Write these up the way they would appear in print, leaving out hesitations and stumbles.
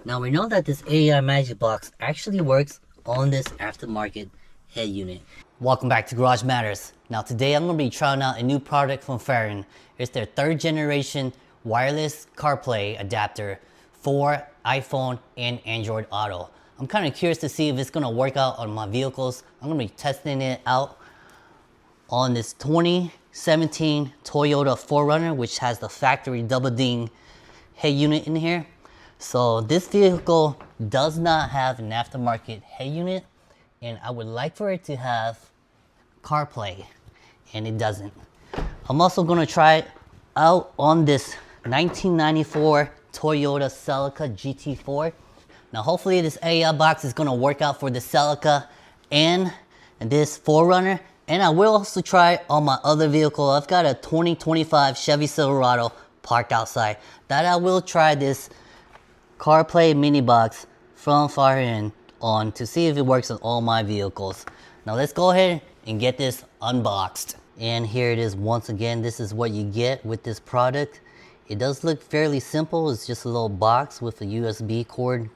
Now we know that this AI Magic Box actually works on this aftermarket head unit. Welcome back to Garage Matters. Now today I'm going to be trying out a new product from Fahren. It's their 3rd generation wireless CarPlay adapter for iPhone and Android Auto. I'm kind of curious to see if it's going to work out on my vehicles. I'm going to be testing it out on this 2017 Toyota 4Runner, which has the factory double ding head unit in here. So this vehicle does not have an aftermarket head unit, and I would like for it to have CarPlay, and it doesn't. I'm also gonna try it out on this 1994 Toyota Celica GT4. Now hopefully this AI box is gonna work out for the Celica and this 4Runner, and I will also try on my other vehicle. I've got a 2025 Chevy Silverado parked outside that I will try this CarPlay mini box from Fahren on to see if it works on all my vehicles. Now let's go ahead and get this unboxed. And here it is once again. This is what you get with this product. It does look fairly simple. It's just a little box with a USB cord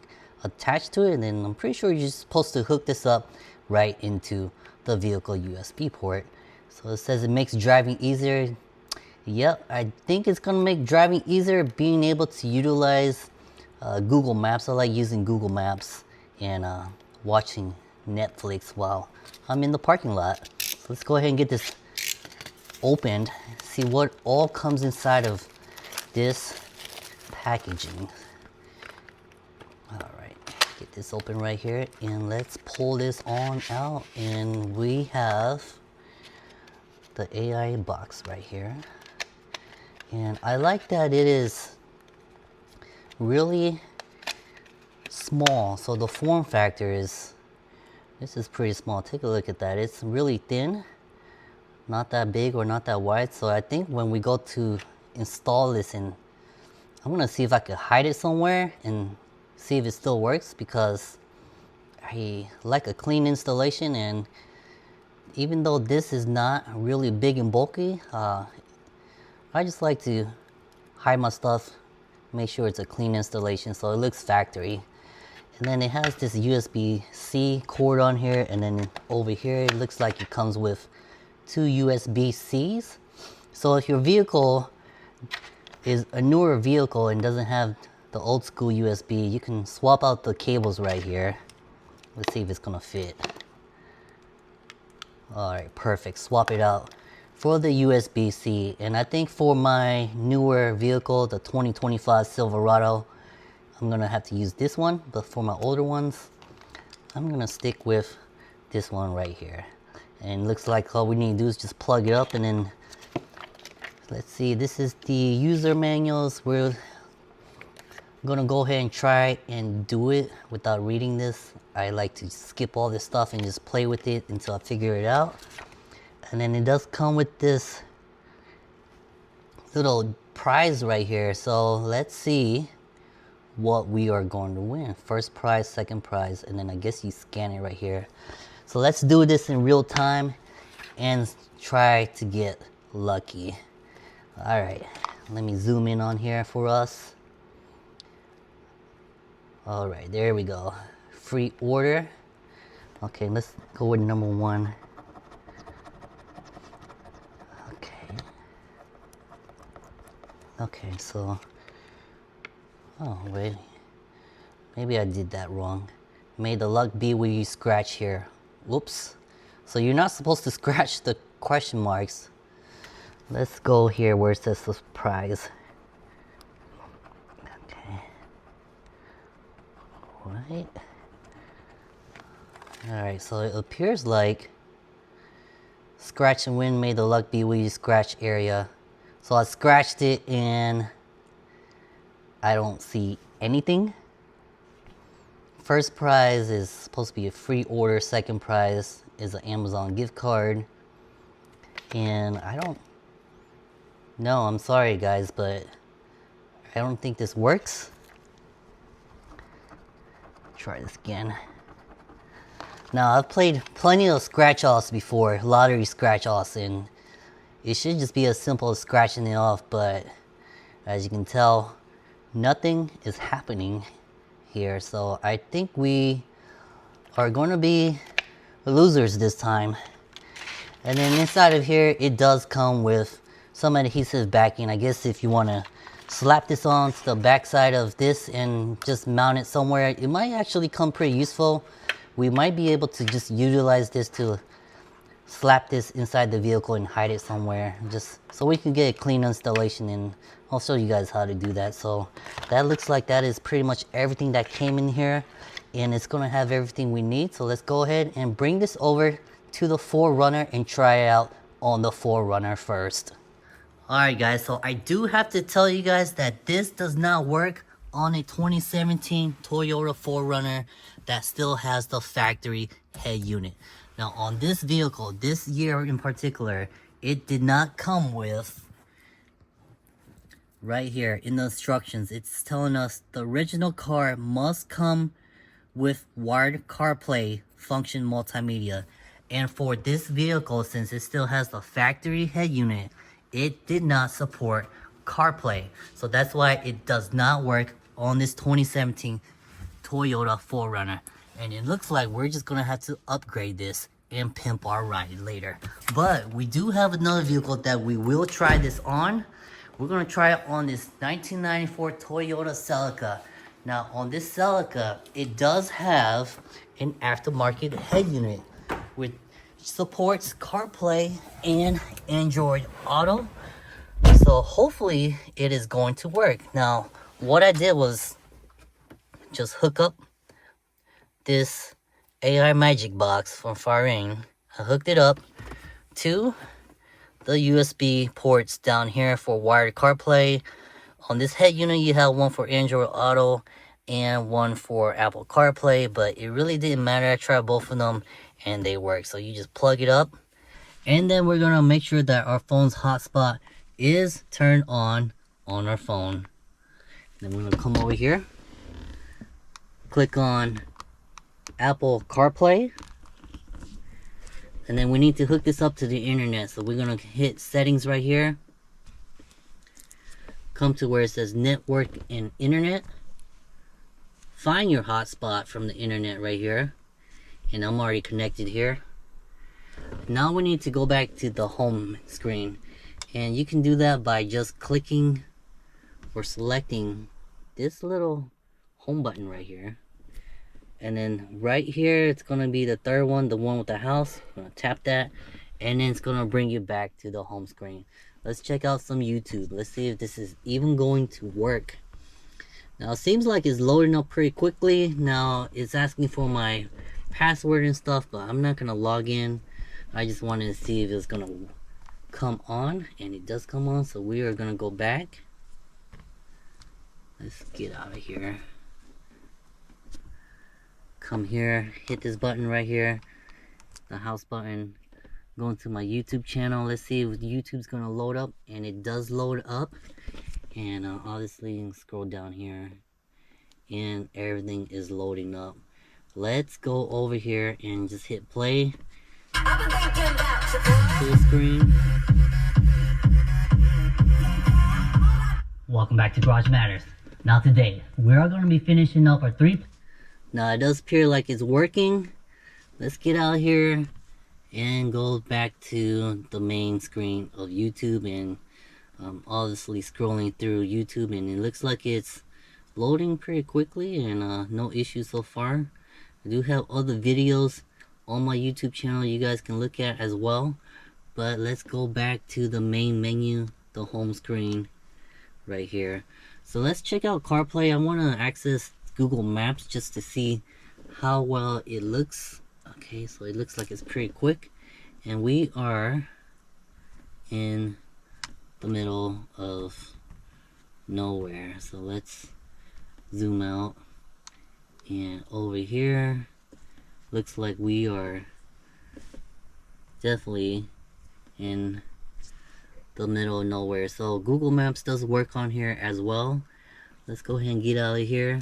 attached to it, and then I'm pretty sure you're supposed to hook this up right into the vehicle USB port. So it says it makes driving easier. Yep, I think it's gonna make driving easier being able to utilize Google Maps. I like using Google Maps and watching Netflix while I'm in the parking lot. So let's go ahead and get this opened, see what all comes inside of this packaging. All right, get this open right here, and let's pull this on out, and we have the AI box right here. And I like that it is really small. So the form factor is, this is pretty small. Take a look at that. It's really thin, not that big or not that wide. So I think when we go to install this, and I'm gonna see if I could hide it somewhere and see if it still works, because I like a clean installation. And even though this is not really big and bulky, I just like to hide my stuff, make sure it's a clean installation so it looks factory. And then it has this USB-C cord on here, and then over here it looks like it comes with 2 USB-Cs. So if your vehicle is a newer vehicle and doesn't have the old school USB, you can swap out the cables right here. Let's see if it's gonna fit. All right, perfect, swap it out for the USB-C. And I think for my newer vehicle, the 2025 Silverado, I'm gonna have to use this one, but for my older ones, I'm gonna stick with this one right here. And it looks like all we need to do is just plug it up, and then let's see, this is the user manuals. We're gonna go ahead and try and do it without reading this. I like to skip all this stuff and just play with it until I figure it out. And then it does come with this little prize right here. So let's see what we are going to win. First prize, second prize, and then I guess you scan it right here. So let's do this in real time and try to get lucky. All right, let me zoom in on here for us. All right, there we go. Free order. Okay, let's go with number 1. Okay, so, oh wait, maybe I did that wrong. May the luck be with you, scratch here. Whoops. So you're not supposed to scratch the question marks. Let's go here where it says surprise. Okay. Right. Alright, so it appears like scratch and win, may the luck be with you, scratch area. So I scratched it and I don't see anything. First prize is supposed to be a free order. Second prize is an Amazon gift card. And I don't know, I'm sorry guys, but I don't think this works. Try this again. Now I've played plenty of scratch offs before, lottery scratch offs, and it should just be as simple as scratching it off, but as you can tell, nothing is happening here. So I think we are going to be losers this time. And then inside of here, it does come with some adhesive backing. I guess if you want to slap this onto the back side of this and just mount it somewhere, it might actually come pretty useful. We might be able to just utilize this to slap this inside the vehicle and hide it somewhere, just so we can get a clean installation, and I'll show you guys how to do that. So that looks like that is pretty much everything that came in here, and it's gonna have everything we need. So let's go ahead and bring this over to the 4Runner and try it out on the 4Runner first. Alright guys, so I do have to tell you guys that this does not work on a 2017 Toyota 4Runner that still has the factory head unit. Now on this vehicle, this year in particular, it did not come with, right here in the instructions, it's telling us the original car must come with wired CarPlay function multimedia. And for this vehicle, since it still has the factory head unit, it did not support CarPlay. So that's why it does not work on this 2017 Toyota 4Runner. And it looks like we're just gonna have to upgrade this and pimp our ride later. But we do have another vehicle that we will try this on. We're gonna try it on this 1994 Toyota Celica. Now on this Celica, it does have an aftermarket head unit which supports CarPlay and Android Auto. So hopefully it is going to work. Now what I did was just hook up this AI Magic Box from Fahren. I hooked it up to the USB ports down here for wired CarPlay. On this head unit, you have one for Android Auto and one for Apple CarPlay, but it really didn't matter. I tried both of them and they work. So you just plug it up, and then we're gonna make sure that our phone's hotspot is turned on our phone. Then we're gonna come over here, click on Apple CarPlay, and then we need to hook this up to the internet. So we're gonna hit settings right here, come to where it says network and internet, find your hotspot from the internet right here, and I'm already connected here. Now we need to go back to the home screen, and you can do that by just clicking or selecting this little home button right here. And then right here, it's gonna be the third one, the one with the house. I'm gonna tap that, and then it's gonna bring you back to the home screen. Let's check out some YouTube. Let's see if this is even going to work. Now it seems like it's loading up pretty quickly. Now it's asking for my password and stuff, but I'm not gonna log in. I just wanted to see if it's gonna come on, and it does come on. So we are gonna go back. Let's get out of here. Come here, hit this button right here, the house button, go into my YouTube channel. Let's see if YouTube's gonna load up, and it does load up. And obviously you can scroll down here, and everything is loading up. Let's go over here and just hit play to the screen. Welcome back to Garage Matters. Now today, we are going to be finishing up our 3. Now it does appear like it's working. Let's get out here and go back to the main screen of YouTube, and obviously scrolling through YouTube, and it looks like it's loading pretty quickly, and no issues so far. I do have other videos on my YouTube channel you guys can look at as well, but let's go back to the main menu, the home screen right here. So let's check out CarPlay. I want to access Google Maps just to see how well it looks. Okay, so it looks like it's pretty quick, and we are in the middle of nowhere. So let's zoom out, and over here looks like we are definitely in the middle of nowhere. So Google Maps does work on here as well. Let's go ahead and get out of here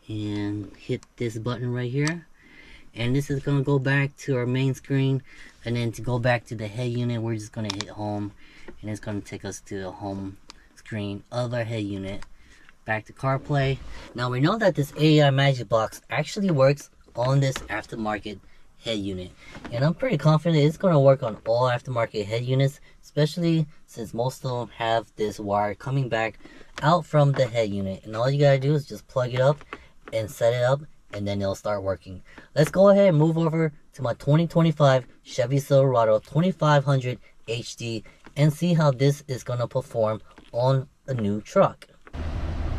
and hit this button right here, and this is gonna go back to our main screen. And then to go back to the head unit, we're just gonna hit home, and it's gonna take us to the home screen of our head unit, back to CarPlay. Now we know that this AI Magic Box actually works on this aftermarket head unit, and I'm pretty confident it's going to work on all aftermarket head units, especially since most of them have this wire coming back out from the head unit, and all you gotta do is just plug it up and set it up, and then it'll start working. Let's go ahead and move over to my 2025 Chevy Silverado 2500 HD and see how this is going to perform on a new truck.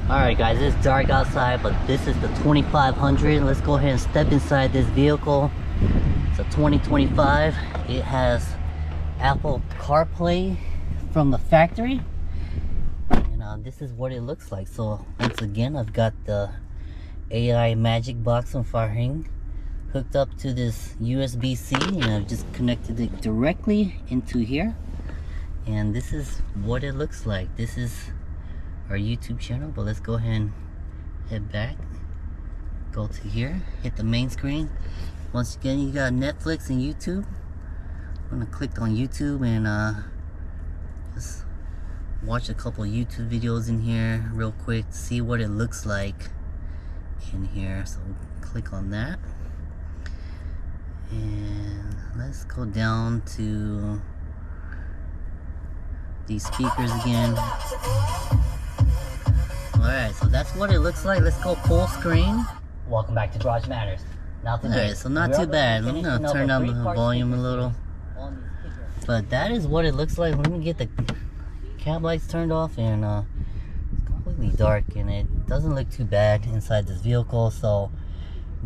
Alright guys, it's dark outside, but this is the 2500. Let's go ahead and step inside this vehicle. It's a 2025. It has Apple CarPlay from the factory. And this is what it looks like. So once again, I've got the AI Magic Box from Fahren hooked up to this USB-C, and I've just connected it directly into here. And this is what it looks like. This is our YouTube channel, but let's go ahead and head back, go to here, hit the main screen. Once again, you got Netflix and YouTube. I'm gonna click on YouTube and just watch a couple YouTube videos in here real quick, see what it looks like in here. So click on that, and let's go down to these speakers again. Alright, so that's what it looks like. Let's go full screen. Welcome back to Garage Matters. Now today, alright, so not too bad. I'm gonna turn down the volume a little, but that is what it looks like. Let me get the cab lights turned off, and it's completely dark, and it doesn't look too bad inside this vehicle. So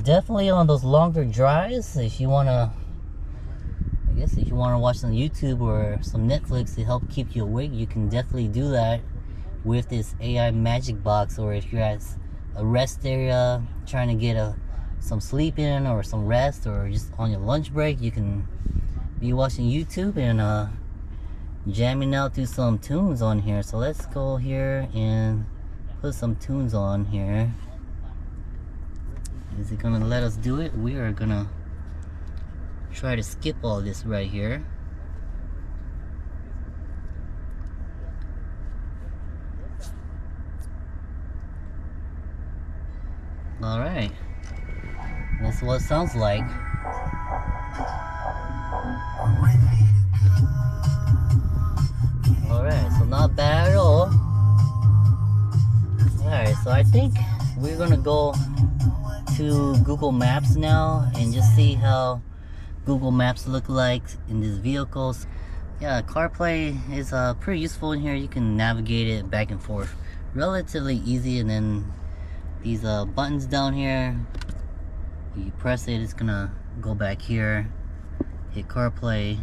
definitely on those longer drives, if you want to, I guess if you want to watch some YouTube or some Netflix to help keep you awake, you can definitely do that with this AI Magic Box. Or if you're at a rest area trying to get some sleep in, or some rest, or just on your lunch break, you can be watching YouTube and jamming out to some tunes on here. So let's go here and put some tunes on here. Is it gonna let us do it? We are gonna try to skip all this right here. Alright, this is what it sounds like. Alright, so not bad at all. Alright, so I think we're gonna go to Google Maps now and just see how Google Maps look like in these vehicles. Yeah, CarPlay is pretty useful in here. You can navigate it back and forth relatively easy, and then these buttons down here, you press it, it's gonna go back here, hit CarPlay.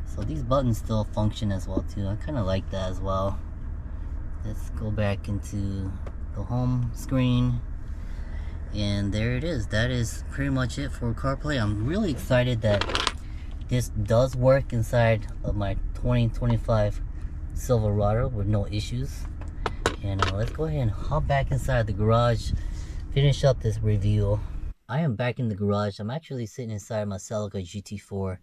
So these buttons still function as well too. I kind of like that as well. Let's go back into the home screen, and there it is. That is pretty much it for CarPlay. I'm really excited that this does work inside of my 2025 Silverado with no issues. And let's go ahead and hop back inside the garage, finish up this review. I am back in the garage. I'm actually sitting inside my Celica GT4,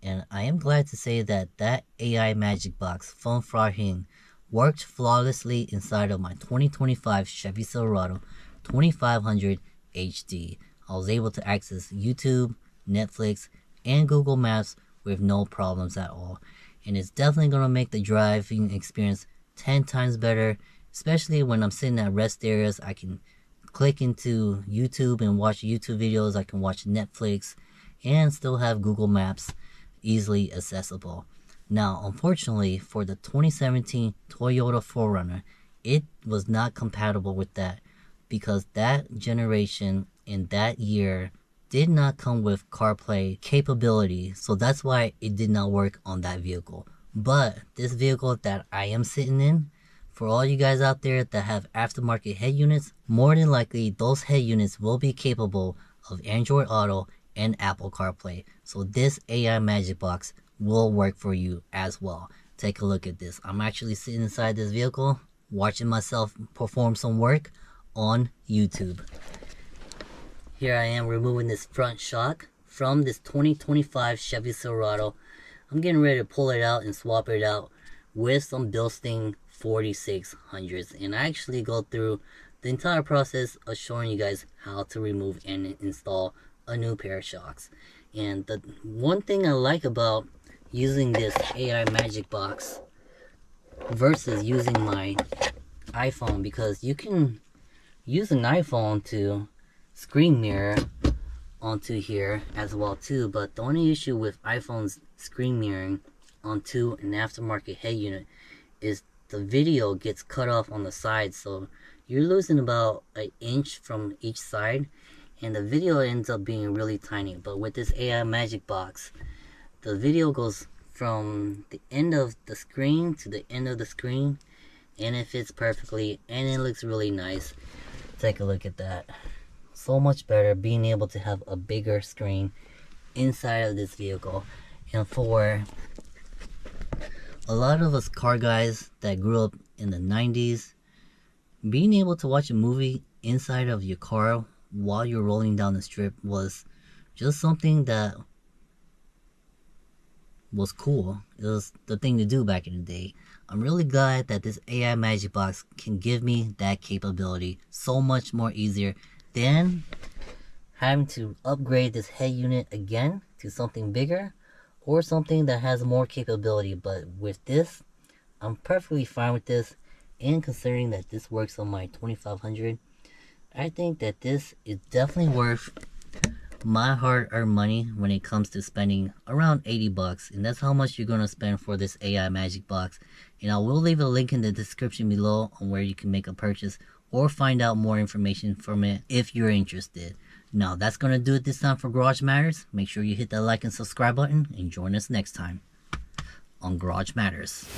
and I am glad to say that that AI Magic Box from Fahren worked flawlessly inside of my 2025 Chevy Silverado 2500 HD. I was able to access YouTube, Netflix, and Google Maps with no problems at all. And it's definitely going to make the driving experience 10 times better, especially when I'm sitting at rest areas. I can click into YouTube and watch YouTube videos. I can watch Netflix and still have Google Maps easily accessible. Now, unfortunately, for the 2017 Toyota 4Runner, it was not compatible with that, because that generation in that year did not come with CarPlay capability. So that's why it did not work on that vehicle. But this vehicle that I am sitting in, for all you guys out there that have aftermarket head units, more than likely those head units will be capable of Android Auto and Apple CarPlay. So this AI Magic Box will work for you as well. Take a look at this. I'm actually sitting inside this vehicle watching myself perform some work on YouTube. Here I am removing this front shock from this 2025 Chevy Silverado. I'm getting ready to pull it out and swap it out with some Bilstein 4600s, and I actually go through the entire process of showing you guys how to remove and install a new pair of shocks. And the one thing I like about using this AI Magic Box versus using my iPhone, because you can use an iPhone to screen mirror onto here as well too, but the only issue with iPhone's screen mirroring onto an aftermarket head unit is the video gets cut off on the side, so you're losing about an inch from each side, and the video ends up being really tiny. But with this AI Magic Box, the video goes from the end of the screen to the end of the screen, and it fits perfectly, and it looks really nice. Take a look at that. So much better being able to have a bigger screen inside of this vehicle. And for a lot of us car guys that grew up in the 90s, being able to watch a movie inside of your car while you're rolling down the strip was just something that was cool. It was the thing to do back in the day. I'm really glad that this AI Magic Box can give me that capability so much more easier than having to upgrade this head unit again to something bigger or something that has more capability. But with this, I'm perfectly fine with this, and considering that this works on my 2500, I think that this is definitely worth my hard-earned money when it comes to spending around 80 bucks, and that's how much you're going to spend for this AI Magic Box. And I will leave a link in the description below on where you can make a purchase or find out more information from it if you're interested. Now that's going to do it this time for Garage Matters. Make sure you hit that like and subscribe button, and join us next time on Garage Matters.